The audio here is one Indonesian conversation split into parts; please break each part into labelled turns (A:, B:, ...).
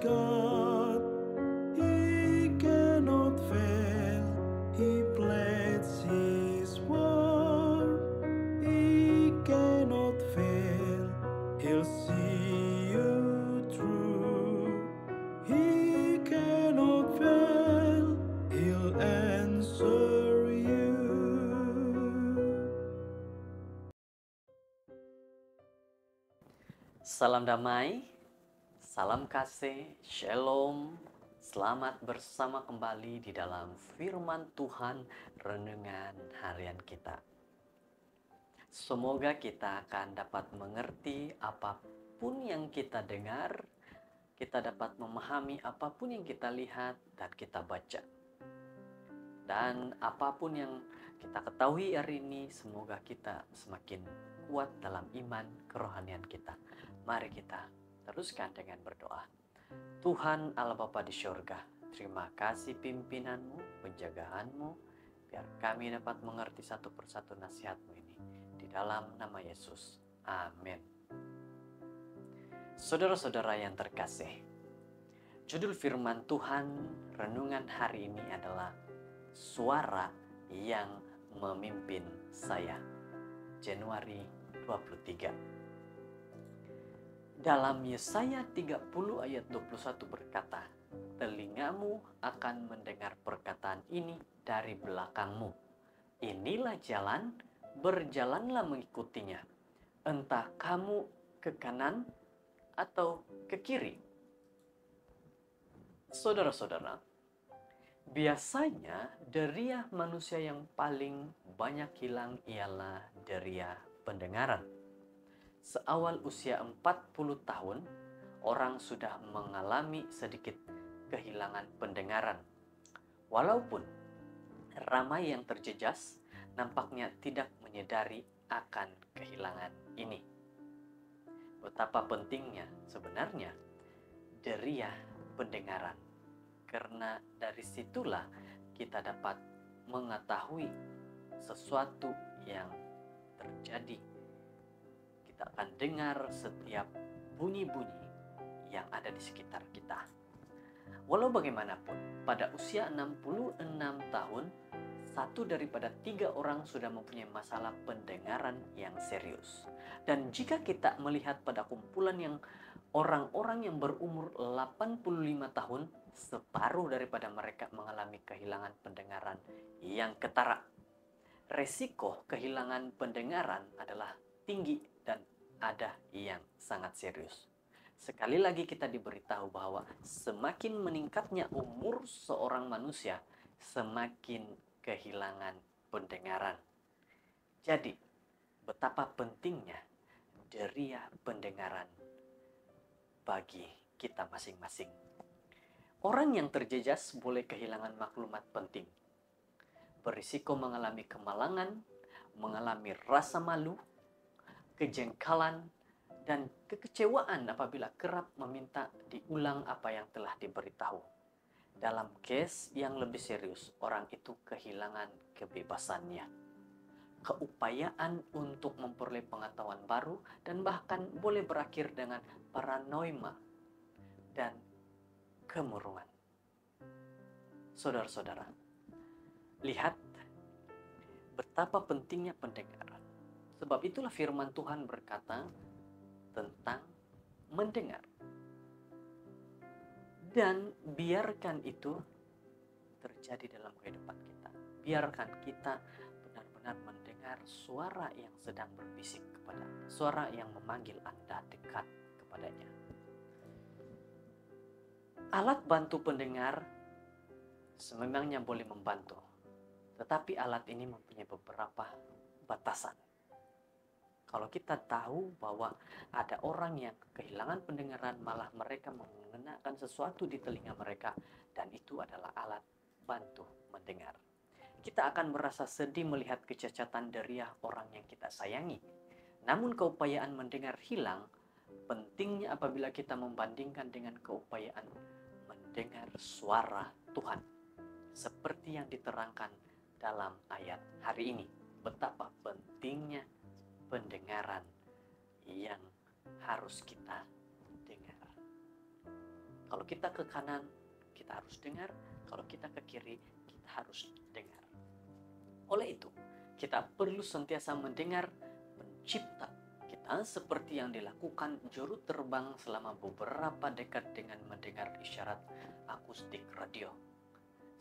A: God. He cannot fail. He pledged his word. He cannot fail. He'll see you through. He cannot fail. He'll answer you.
B: Salam damai, salam kasih, shalom. Selamat bersama kembali di dalam firman Tuhan renungan harian kita. Semoga kita akan dapat mengerti apapun yang kita dengar, kita dapat memahami apapun yang kita lihat dan kita baca. Dan apapun yang kita ketahui hari ini, semoga kita semakin kuat dalam iman kerohanian kita. Mari kita teruskan dengan berdoa. Tuhan Allah Bapa di syurga, terima kasih pimpinanmu, penjagaanmu, biar kami dapat mengerti satu persatu nasihatmu ini. Di dalam nama Yesus. Amin. Saudara-saudara yang terkasih, judul firman Tuhan renungan hari ini adalah Suara yang Memimpin Saya. Januari 23. Dalam Yesaya 30 ayat 21 berkata, telingamu akan mendengar perkataan ini dari belakangmu. Inilah jalan, berjalanlah mengikutinya. Entah kamu ke kanan atau ke kiri. Saudara-saudara, biasanya deriah manusia yang paling banyak hilang ialah deriah pendengaran. Seawal usia 40 tahun, orang sudah mengalami sedikit kehilangan pendengaran. Walaupun ramai yang terjejas, nampaknya tidak menyadari akan kehilangan ini. Betapa pentingnya sebenarnya deriah pendengaran. Karena dari situlah kita dapat mengetahui sesuatu yang terjadi. Kita akan dengar setiap bunyi-bunyi yang ada di sekitar kita. Walau bagaimanapun, pada usia 66 tahun, 1 daripada 3 orang sudah mempunyai masalah pendengaran yang serius. Dan jika kita melihat pada kumpulan yang orang-orang yang berumur 85 tahun, separuh daripada mereka mengalami kehilangan pendengaran yang ketara. Resiko kehilangan pendengaran adalah tinggi dan ada yang sangat serius. Sekali lagi kita diberitahu bahwa semakin meningkatnya umur seorang manusia, semakin kehilangan pendengaran. Jadi, betapa pentingnya deriah pendengaran bagi kita masing-masing. Orang yang terjejas boleh kehilangan maklumat penting, berisiko mengalami kemalangan, mengalami rasa malu, kejengkalan, dan kekecewaan apabila kerap meminta diulang apa yang telah diberitahu. Dalam case yang lebih serius, orang itu kehilangan kebebasannya, keupayaan untuk memperoleh pengetahuan baru, dan bahkan boleh berakhir dengan paranoia dan kemurungan. Saudara-saudara, lihat betapa pentingnya pendengaran. Sebab itulah firman Tuhan berkata tentang mendengar. Dan biarkan itu terjadi dalam kehidupan kita. Biarkan kita benar-benar mendengar suara yang sedang berbisik kepada Anda, suara yang memanggil Anda dekat kepadanya. Alat bantu pendengar sememangnya boleh membantu, tetapi alat ini mempunyai beberapa batasan. Kalau kita tahu bahwa ada orang yang kehilangan pendengaran, malah mereka mengenakan sesuatu di telinga mereka, dan itu adalah alat bantu mendengar. Kita akan merasa sedih melihat kecacatan deriah orang yang kita sayangi. Namun keupayaan mendengar hilang, pentingnya apabila kita membandingkan dengan keupayaan mendengar suara Tuhan. Seperti yang diterangkan dalam ayat hari ini. Betapa pentingnya pendengaran yang harus kita dengar. Kalau kita ke kanan, kita harus dengar. Kalau kita ke kiri, kita harus dengar. Oleh itu, kita perlu sentiasa mendengar pencipta kita seperti yang dilakukan juru terbang selama beberapa dekade dengan mendengar isyarat akustik radio.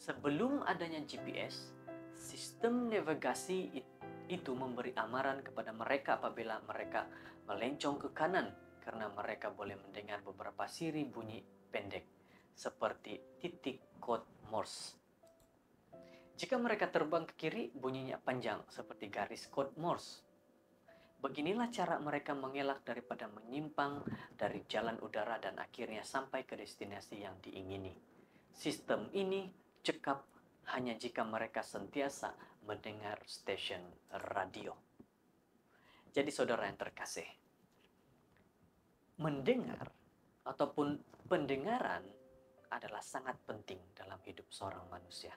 B: Sebelum adanya GPS, sistem navigasi itu memberi amaran kepada mereka apabila mereka melencong ke kanan karena mereka boleh mendengar beberapa siri bunyi pendek seperti titik kode Morse. Jika mereka terbang ke kiri, bunyinya panjang seperti garis kode Morse. Beginilah cara mereka mengelak daripada menyimpang dari jalan udara dan akhirnya sampai ke destinasi yang diingini. Sistem ini cekap hanya jika mereka sentiasa mendengar stasiun radio. Jadi saudara yang terkasih, mendengar ataupun pendengaran adalah sangat penting dalam hidup seorang manusia.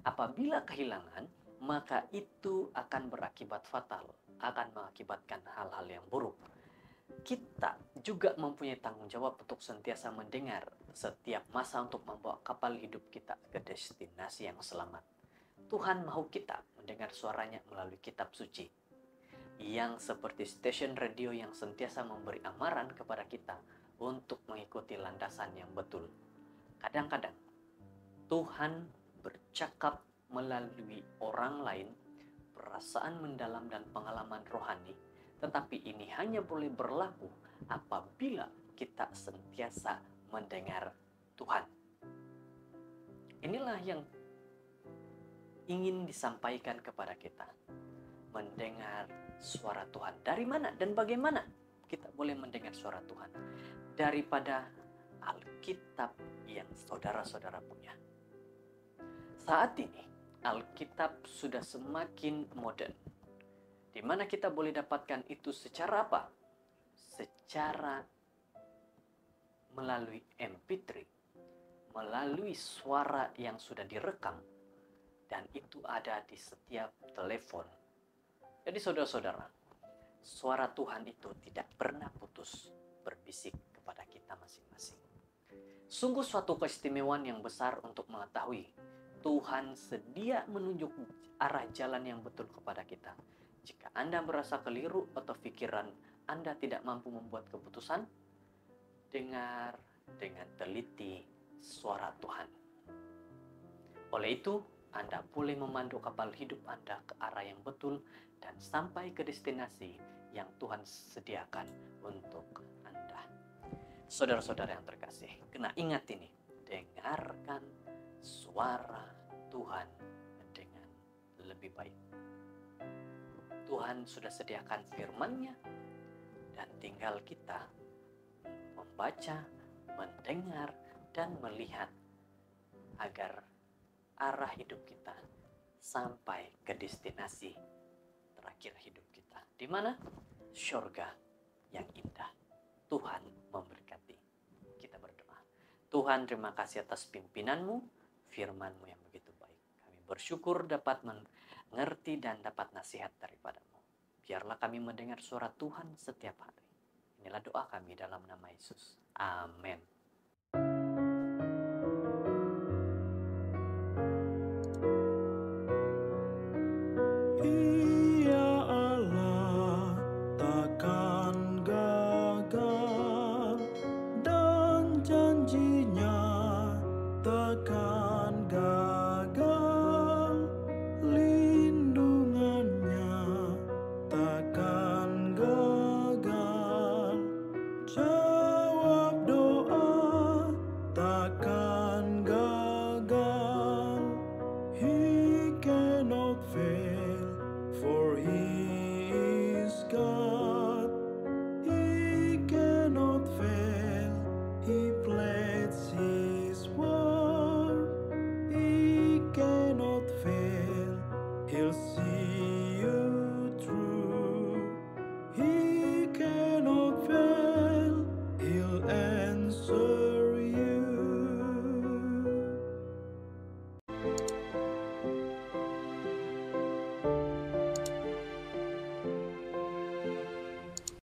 B: Apabila kehilangan, maka itu akan berakibat fatal, akan mengakibatkan hal-hal yang buruk. Kita juga mempunyai tanggung jawab untuk sentiasa mendengar setiap masa untuk membawa kapal hidup kita ke destinasi yang selamat. Tuhan mahu kita mendengar suaranya melalui kitab suci, yang seperti stasiun radio yang sentiasa memberi amaran kepada kita untuk mengikuti landasan yang betul. Kadang-kadang Tuhan bercakap melalui orang lain, perasaan mendalam dan pengalaman rohani, tetapi ini hanya boleh berlaku apabila kita sentiasa mendengar Tuhan. Inilah yang ingin disampaikan kepada kita. Mendengar suara Tuhan. Dari mana dan bagaimana kita boleh mendengar suara Tuhan? Daripada Alkitab yang saudara-saudara punya. Saat ini Alkitab sudah semakin modern, di mana kita boleh dapatkan itu secara apa? Secara melalui MP3, melalui suara yang sudah direkam, dan itu ada di setiap telepon. Jadi saudara-saudara, suara Tuhan itu tidak pernah putus berbisik kepada kita masing-masing. Sungguh suatu keistimewaan yang besar untuk mengetahui Tuhan sedia menunjuk arah jalan yang betul kepada kita. Jika Anda merasa keliru atau pikiran Anda tidak mampu membuat keputusan, dengar dengan teliti suara Tuhan. Oleh itu, Anda boleh memandu kapal hidup Anda ke arah yang betul dan sampai ke destinasi yang Tuhan sediakan untuk Anda. Saudara-saudara yang terkasih, kena ingat ini, dengarkan suara Tuhan dengan lebih baik. Tuhan sudah sediakan firman-Nya dan tinggal kita membaca, mendengar, dan melihat agar arah hidup kita sampai ke destinasi terakhir hidup kita. Di mana? Syurga yang indah. Tuhan memberkati. Kita berdoa. Tuhan, terima kasih atas pimpinan-Mu, firman-Mu yang begitu baik. Kami bersyukur dapat mengerti dan dapat nasihat daripada-Mu. Biarlah kami mendengar suara Tuhan setiap hari. Inilah doa kami dalam nama Yesus. Amin.